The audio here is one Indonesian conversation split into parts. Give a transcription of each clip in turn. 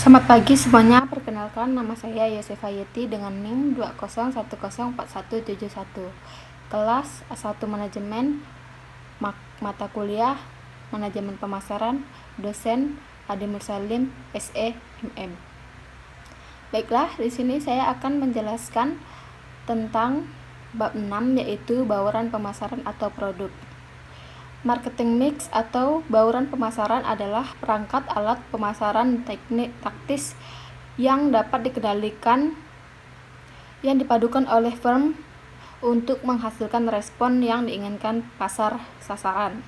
Selamat pagi semuanya, perkenalkan nama saya Yosefa Yeti dengan NIM 2010417171. Kelas A1 Manajemen, mata kuliah Manajemen Pemasaran, dosen Ade Mursalim, SE, MM. Baiklah, di sini saya akan menjelaskan tentang bab 6 yaitu bauran pemasaran atau produk. Marketing mix atau bauran pemasaran adalah perangkat alat pemasaran teknik taktis yang dapat dikendalikan yang dipadukan oleh firm untuk menghasilkan respon yang diinginkan pasar sasaran.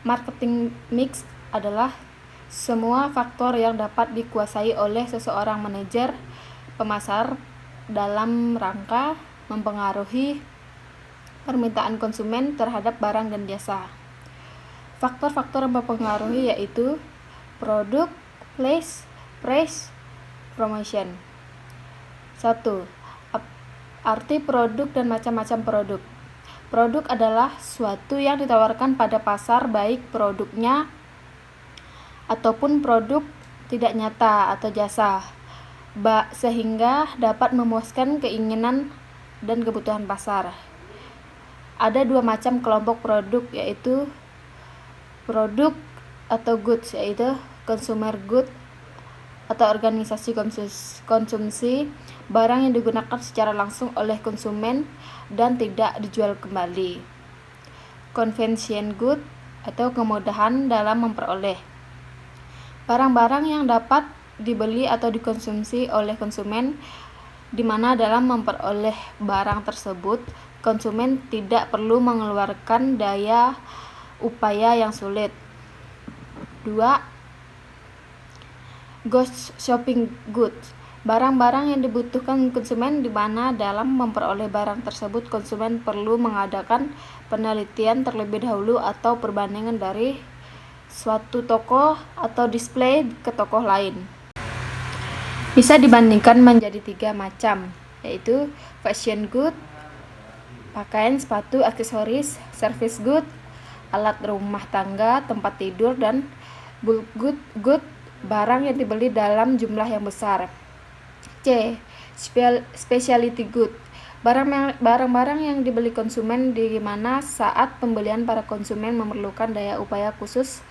Marketing mix adalah semua faktor yang dapat dikuasai oleh seseorang manajer pemasar dalam rangka mempengaruhi permintaan konsumen terhadap barang dan jasa. Faktor-faktor yang mempengaruhi yaitu produk, place, price, promotion. 1. Arti produk dan macam-macam produk. Produk adalah suatu yang ditawarkan pada pasar, baik produknya ataupun produk tidak nyata atau jasa, sehingga dapat memuaskan keinginan dan kebutuhan pasar. Ada dua macam kelompok produk, yaitu produk atau goods, yaitu consumer good atau organisasi konsumsi, barang yang digunakan secara langsung oleh konsumen dan tidak dijual kembali. Convention good atau kemudahan dalam memperoleh, barang-barang yang dapat dibeli atau dikonsumsi oleh konsumen, di mana dalam memperoleh barang tersebut konsumen tidak perlu mengeluarkan daya upaya yang sulit. 2. Ghost shopping goods, barang-barang yang dibutuhkan konsumen, di mana dalam memperoleh barang tersebut konsumen perlu mengadakan penelitian terlebih dahulu atau perbandingan dari suatu toko atau display ke toko lain. Bisa dibandingkan menjadi 3 macam, yaitu fashion good, pakaian, sepatu, aksesoris, service good, alat rumah tangga, tempat tidur, dan bulk good, barang yang dibeli dalam jumlah yang besar. C. Specialty good, barang-barang yang dibeli konsumen, di mana saat pembelian para konsumen memerlukan daya upaya khusus,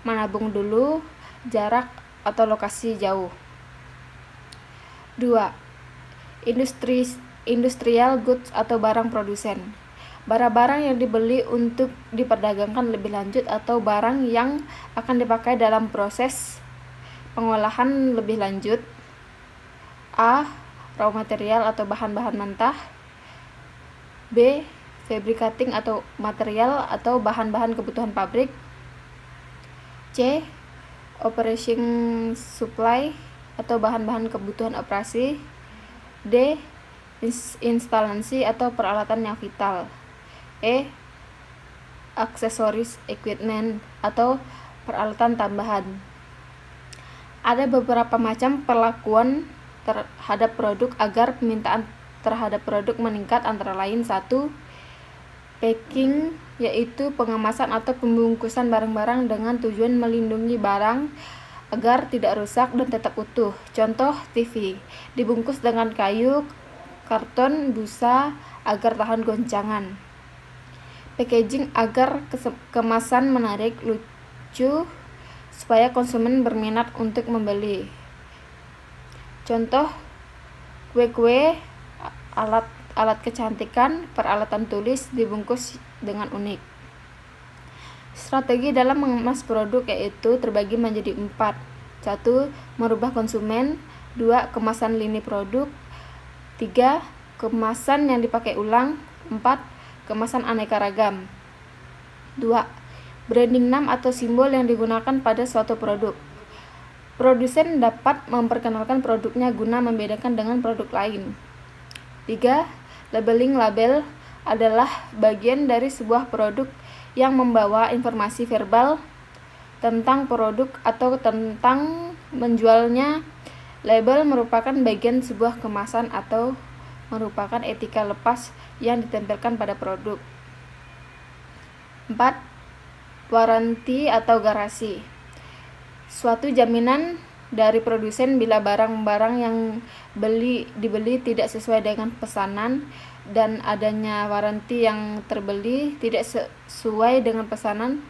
menabung dulu, jarak atau lokasi jauh. 2. Industrial goods atau barang produsen, barang-barang yang dibeli untuk diperdagangkan lebih lanjut atau barang yang akan dipakai dalam proses pengolahan lebih lanjut. A. Raw material atau bahan-bahan mentah. B. Fabricating atau material atau bahan-bahan kebutuhan pabrik. C. Operating supply atau bahan-bahan kebutuhan operasi. D. Instalasi atau peralatan yang vital. E. Accessories equipment atau peralatan tambahan. Ada beberapa macam perlakuan terhadap produk agar permintaan terhadap produk meningkat, antara lain 1. Packing, yaitu pengemasan atau pembungkusan barang-barang dengan tujuan melindungi barang agar tidak rusak dan tetap utuh. Contoh, TV dibungkus dengan kayu, karton, busa agar tahan goncangan. Packaging agar kemasan menarik, lucu, supaya konsumen berminat untuk membeli. Contoh, kue-kue, alat kecantikan, peralatan tulis dibungkus dengan unik. Strategi dalam mengemas produk yaitu terbagi menjadi 4. 1. Merubah konsumen. 2. Kemasan lini produk. 3. Kemasan yang dipakai ulang. 4. Kemasan aneka ragam. 2. Branding name atau simbol yang digunakan pada suatu produk. Produsen dapat memperkenalkan produknya guna membedakan dengan produk lain. 3. Labeling, label adalah bagian dari sebuah produk yang membawa informasi verbal tentang produk atau tentang menjualnya. Label merupakan bagian sebuah kemasan atau merupakan etika lepas yang ditempelkan pada produk. 4. Waranti atau garansi, suatu jaminan dari produsen bila barang-barang yang dibeli tidak sesuai dengan pesanan dan adanya waranti yang terbeli tidak sesuai dengan pesanan.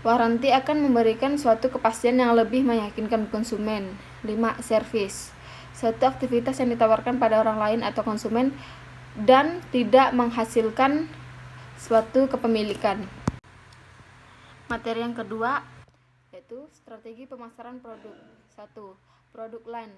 Waranti akan memberikan suatu kepastian yang lebih meyakinkan konsumen. 5. Servis. Suatu aktivitas yang ditawarkan pada orang lain atau konsumen dan tidak menghasilkan suatu kepemilikan. Materi yang kedua yaitu strategi pemasaran produk. 1. Produk line.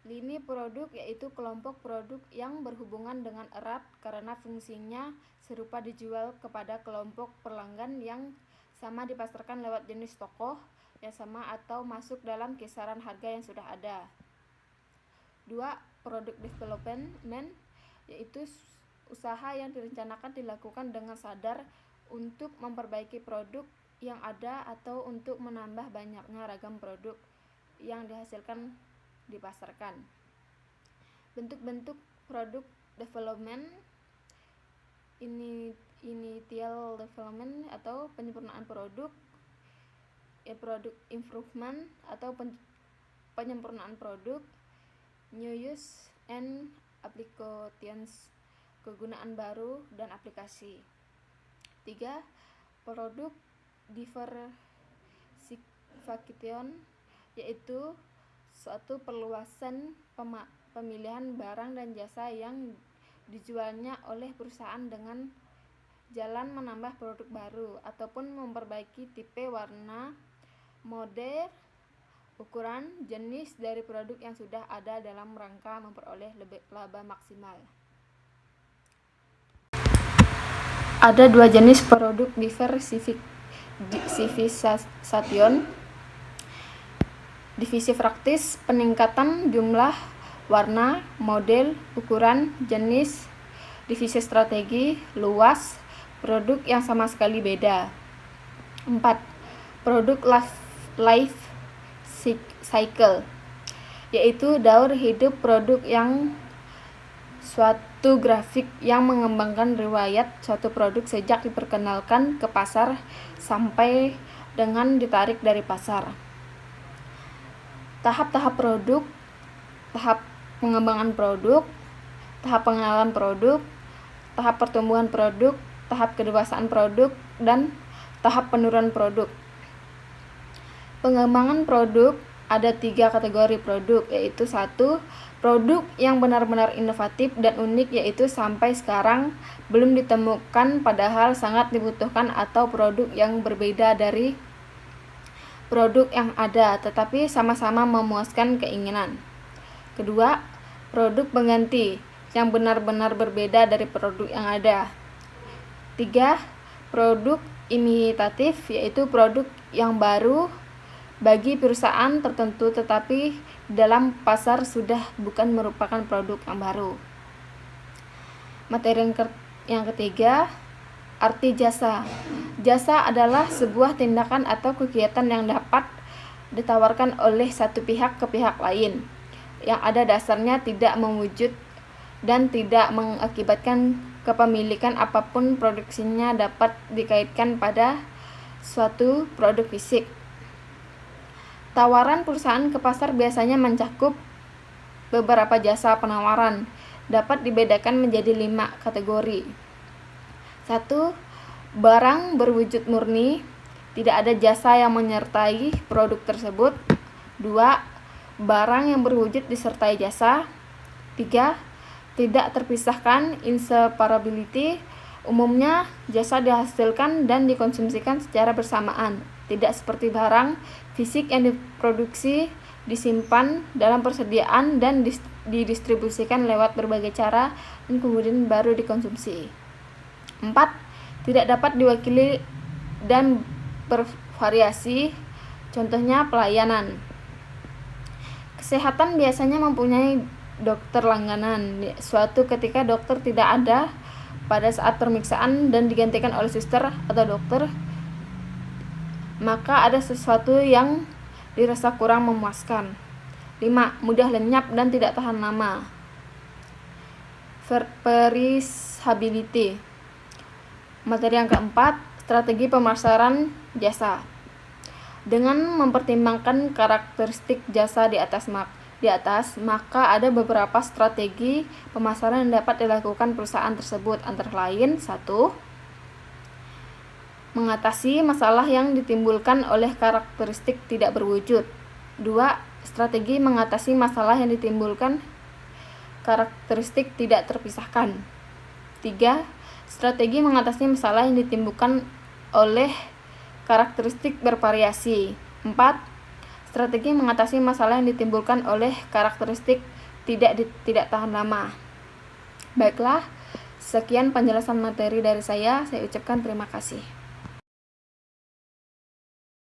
Lini produk yaitu kelompok produk yang berhubungan dengan erat karena fungsinya serupa dijual kepada kelompok pelanggan yang sama dipasarkan lewat jenis toko yang sama atau masuk dalam kisaran harga yang sudah ada. 2. Produk development yaitu usaha yang direncanakan dilakukan dengan sadar untuk memperbaiki produk yang ada atau untuk menambah banyaknya ragam produk yang dihasilkan dipasarkan. Bentuk-bentuk produk development: initial development atau penyempurnaan produk, product improvement atau penyempurnaan produk, new use and applications, kegunaan baru dan aplikasi. 3. Produk diversification yaitu suatu perluasan pemilihan barang dan jasa yang dijualnya oleh perusahaan dengan jalan menambah produk baru ataupun memperbaiki tipe, warna, model, ukuran, jenis dari produk yang sudah ada dalam rangka memperoleh laba maksimal. Ada 2 jenis produk diversification. Divisi praktis: peningkatan jumlah, warna, model, ukuran, jenis. Divisi strategi: luas, produk yang sama sekali beda. 4. Produk life cycle yaitu daur hidup produk yang suatu grafik yang mengembangkan riwayat suatu produk sejak diperkenalkan ke pasar sampai dengan ditarik dari pasar. Tahap-tahap produk: tahap pengembangan produk, tahap pengenalan produk, tahap pertumbuhan produk, tahap kedewasaan produk, dan tahap penurunan produk. Pengembangan produk: ada 3 kategori produk, yaitu 1. Produk yang benar-benar inovatif dan unik yaitu sampai sekarang belum ditemukan padahal sangat dibutuhkan atau produk yang berbeda dari produk yang ada tetapi sama-sama memuaskan keinginan. Kedua, produk pengganti yang benar-benar berbeda dari produk yang ada. 3. Produk imitatif yaitu produk yang baru bagi perusahaan tertentu tetapi dalam pasar sudah bukan merupakan produk yang baru. Materi yang ketiga, arti jasa. Jasa adalah sebuah tindakan atau kegiatan yang dapat ditawarkan oleh satu pihak ke pihak lain yang ada dasarnya tidak mewujud dan tidak mengakibatkan kepemilikan apapun. Produksinya dapat dikaitkan pada suatu produk fisik. Tawaran perusahaan ke pasar biasanya mencakup beberapa jasa penawaran. Dapat dibedakan menjadi 5 kategori. 1. Barang berwujud murni, tidak ada jasa yang menyertai produk tersebut. 2. Barang yang berwujud disertai jasa. 3. Tidak terpisahkan, inseparability. Umumnya jasa dihasilkan dan dikonsumsikan secara bersamaan, tidak seperti barang fisik yang diproduksi, disimpan dalam persediaan dan didistribusikan lewat berbagai cara dan kemudian baru dikonsumsi. 4. Tidak dapat diwakili dan bervariasi, contohnya pelayanan. Kesehatan biasanya mempunyai dokter langganan. Suatu ketika dokter tidak ada pada saat pemeriksaan dan digantikan oleh suster atau dokter, maka ada sesuatu yang dirasa kurang memuaskan. 5. Mudah lenyap dan tidak tahan lama. Perishability. Materi yang keempat, strategi pemasaran jasa. Dengan mempertimbangkan karakteristik jasa di atas, maka ada beberapa strategi pemasaran yang dapat dilakukan perusahaan tersebut, antara lain: 1. Mengatasi masalah yang ditimbulkan oleh karakteristik tidak berwujud. 2. Strategi mengatasi masalah yang ditimbulkan karakteristik tidak terpisahkan. 3. Strategi mengatasi masalah yang ditimbulkan oleh karakteristik bervariasi. 4. Strategi mengatasi masalah yang ditimbulkan oleh karakteristik tidak tahan lama. Baiklah, sekian penjelasan materi dari saya. Saya ucapkan terima kasih.